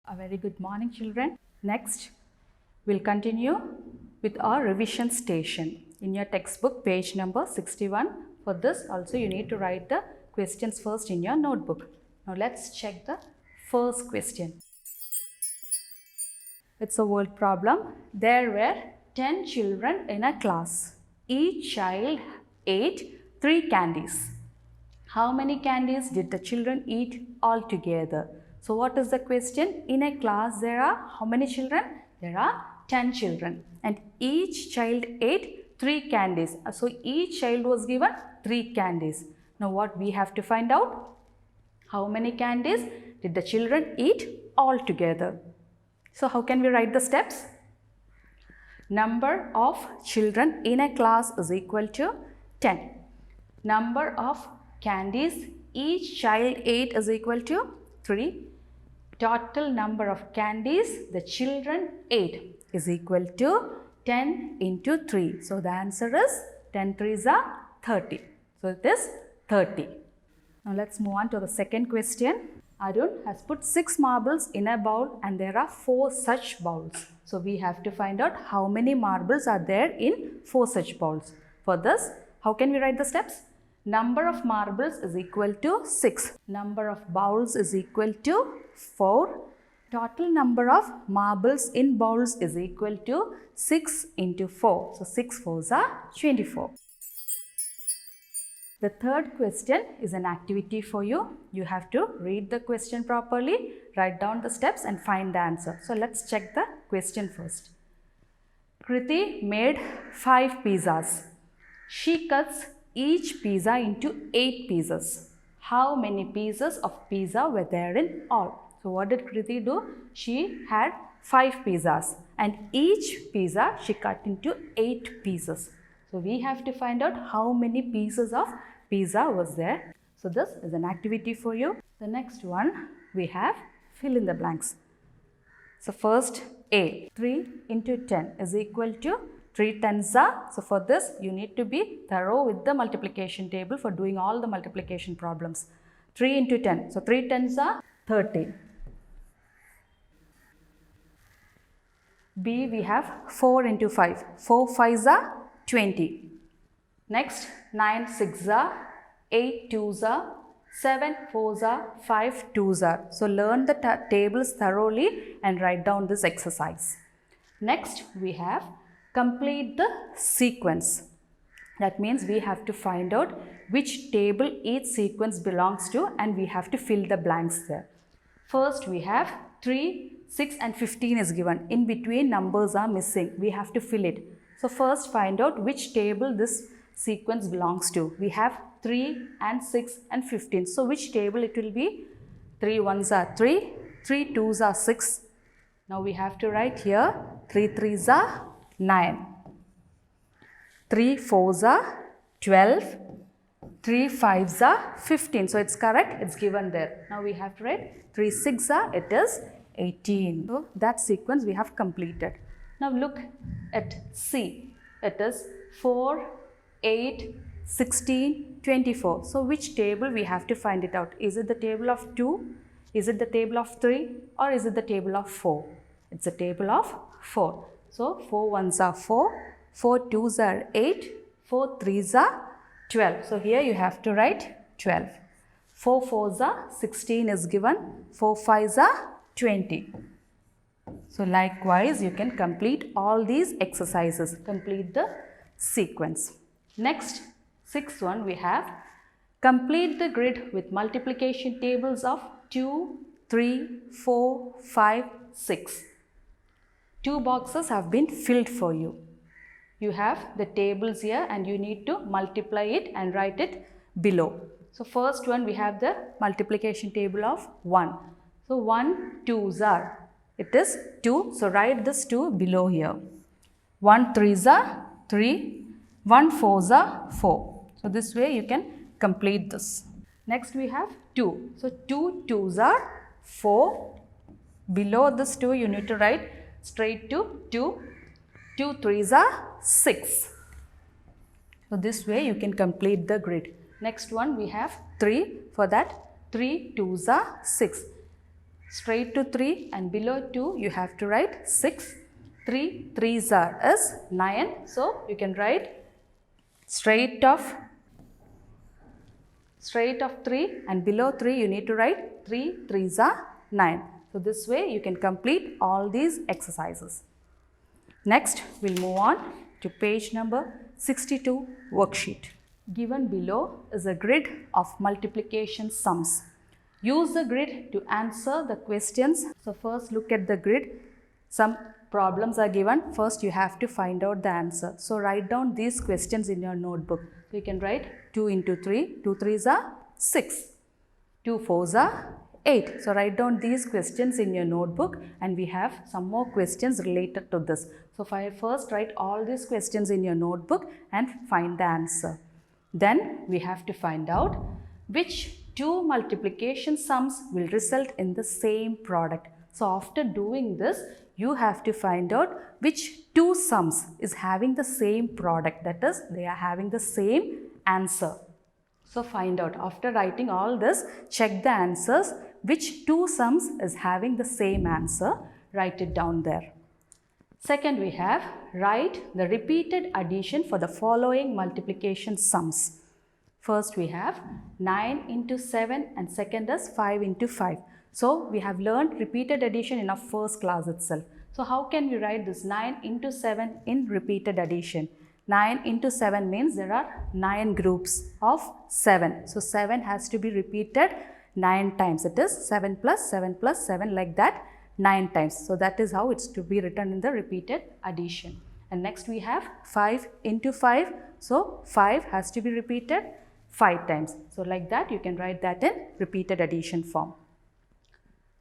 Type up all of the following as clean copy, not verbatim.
A very good morning, children. Next, we'll continue with our revision station. In your textbook, page number 61. For this, also you need to write the questions first in your notebook. Now, let's check the first question. It's a word problem. There were 10 children in a class. Each child ate 3 candies. How many candies did the children eat altogether? So what is the question? In a class there are how many children? There are 10 children and each child ate 3 candies. So each child was given 3 candies. Now what we have to find out? How many candies did the children eat altogether? So how can we write the steps? Number of children in a class is equal to 10. Number of candies each child ate is equal to 3. Total number of candies the children ate is equal to 10 into 3. So the answer is 10 3s are 30. So it is 30. Now let's move on to the second question. Arun has put 6 marbles in a bowl and there are 4 such bowls. So we have to find out how many marbles are there in 4 such bowls. For this, how can we write the steps? Number of marbles is equal to 6. Number of bowls is equal to 4. Total number of marbles in bowls is equal to 6 into 4. So 6 4s are 24. The third question is an activity for you. You have to read the question properly, write down the steps and find the answer. So let's check the question first. Kriti made 5 pizzas. She cuts each pizza into 8 pieces. How many pieces of pizza were there in all? So what did Kriti do? She had 5 pizzas and each pizza she cut into 8 pieces. So we have to find out how many pieces of pizza was there. So this is an activity for you. The next one we have fill in the blanks. So first A, 3 into 10 is equal to 3 tens are. So for this you need to be thorough with the multiplication table for doing all the multiplication problems. 3 into 10. So 3 tens are 30. B, we have 4 into 5. 4 5s are 20. Next 9 6s are, 8 2s are, 7 4s are, 5 2s are. So learn the tables thoroughly and write down this exercise. Next we have complete the sequence. That means we have to find out which table each sequence belongs to and we have to fill the blanks there. First we have 3, 6 and 15 is given. In between numbers are missing. We have to fill it. So first find out which table this sequence belongs to. We have 3 and 6 and 15. So which table it will be? 3 1s are 3, 3 2s are 6. Now we have to write here 3 3s are 9, 3 4s are 12, 3 5s are 15. So it's correct, it's given there. Now we have to write 3 6 are, it is 18. So that sequence we have completed. Now look at C. It is 4, 8, 16, 24. So which table we have to find it out? Is it the table of 2? Is it the table of 3? Or is it the table of 4? It's a table of 4. So 4 1s are 4, 4 2s are 8, 4 3s are 12. So here you have to write 12. 4 4s are 16 is given, 4 5s are 20. So likewise you can complete all these exercises, complete the sequence. Next, sixth one we have complete the grid with multiplication tables of 2, 3, 4, 5, 6. 2 boxes have been filled for you. You have the tables here and you need to multiply it and write it below. So first one we have the multiplication table of 1. So 1 2s are, it is 2. So write this 2 below here. 1 3s are 3, 1 4s are 4. So this way you can complete this. Next we have 2. So 2 2s are 4. Below this 2 you need to write straight to 2. 2 3s are 6. So this way you can complete the grid. Next one we have 3. For that 3 2s are 6. straight to 3 and below 2 you have to write 6. 3 3s are is 9. So you can write straight of 3 and below 3 you need to write 3 3s are 9. So this way you can complete all these exercises. Next we'll move on to page number 62 worksheet. Given below is a grid of multiplication sums. Use the grid to answer the questions. So first look at the grid. Some problems are given. First you have to find out the answer. So write down these questions in your notebook. So you can write 2 into 3. 2 3s are 6. 2 4s are 8. So write down these questions in your notebook and we have some more questions related to this. So first write all these questions in your notebook and find the answer. Then we have to find out which two multiplication sums will result in the same product. So after doing this, you have to find out which two sums is having the same product, that is they are having the same answer. So find out, after writing all this, check the answers, which two sums is having the same answer, write it down there. Second we have, write the repeated addition for the following multiplication sums. First we have 9 into 7 and second is 5 into 5. So we have learned repeated addition in our first class itself. So how can we write this 9 into 7 in repeated addition? 9 into 7 means there are 9 groups of 7. So 7 has to be repeated 9 times. It is 7 plus 7 plus 7 like that 9 times. So that is how it's to be written in the repeated addition. And next we have 5 into 5. So 5 has to be repeated 5 times. So like that you can write that in repeated addition form.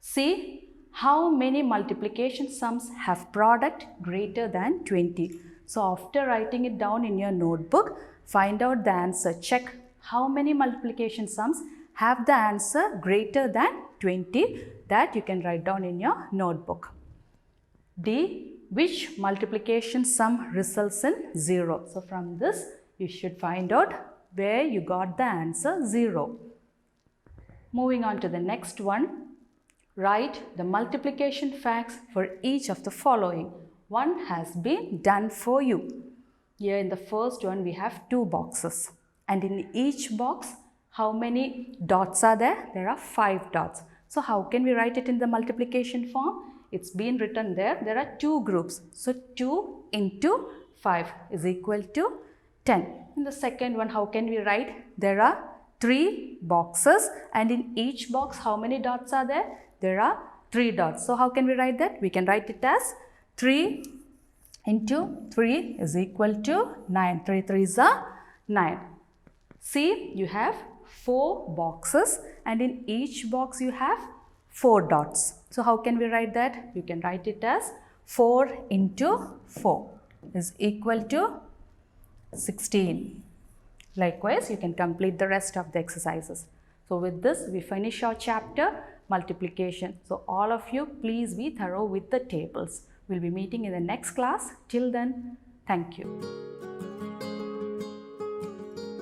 See how many multiplication sums have product greater than 20. So after writing it down in your notebook, find out the answer. Check how many multiplication sums have the answer greater than 20. That you can write down in your notebook. D. Which multiplication sum results in 0? So from this you should find out where you got the answer 0. Moving on to the next one. Write the multiplication facts for each of the following. One has been done for you. Here in the first one we have 2 boxes. And in each box, how many dots are there? There are 5 dots. So how can we write it in the multiplication form? It's been written there. There are 2 groups. So 2 into 5 is equal to 10. In the second one, how can we write? There are 3 boxes and in each box, how many dots are there? There are 3 dots. So how can we write that? We can write it as 3 into 3 is equal to 9. 3 3s are 9. See, you have 4 boxes and in each box you have 4 dots. So how can we write that? You can write it as 4 into 4 is equal to 16. Likewise, you can complete the rest of the exercises. So with this, we finish our chapter multiplication. So all of you, please be thorough with the tables. We'll be meeting in the next class. Till then, thank you.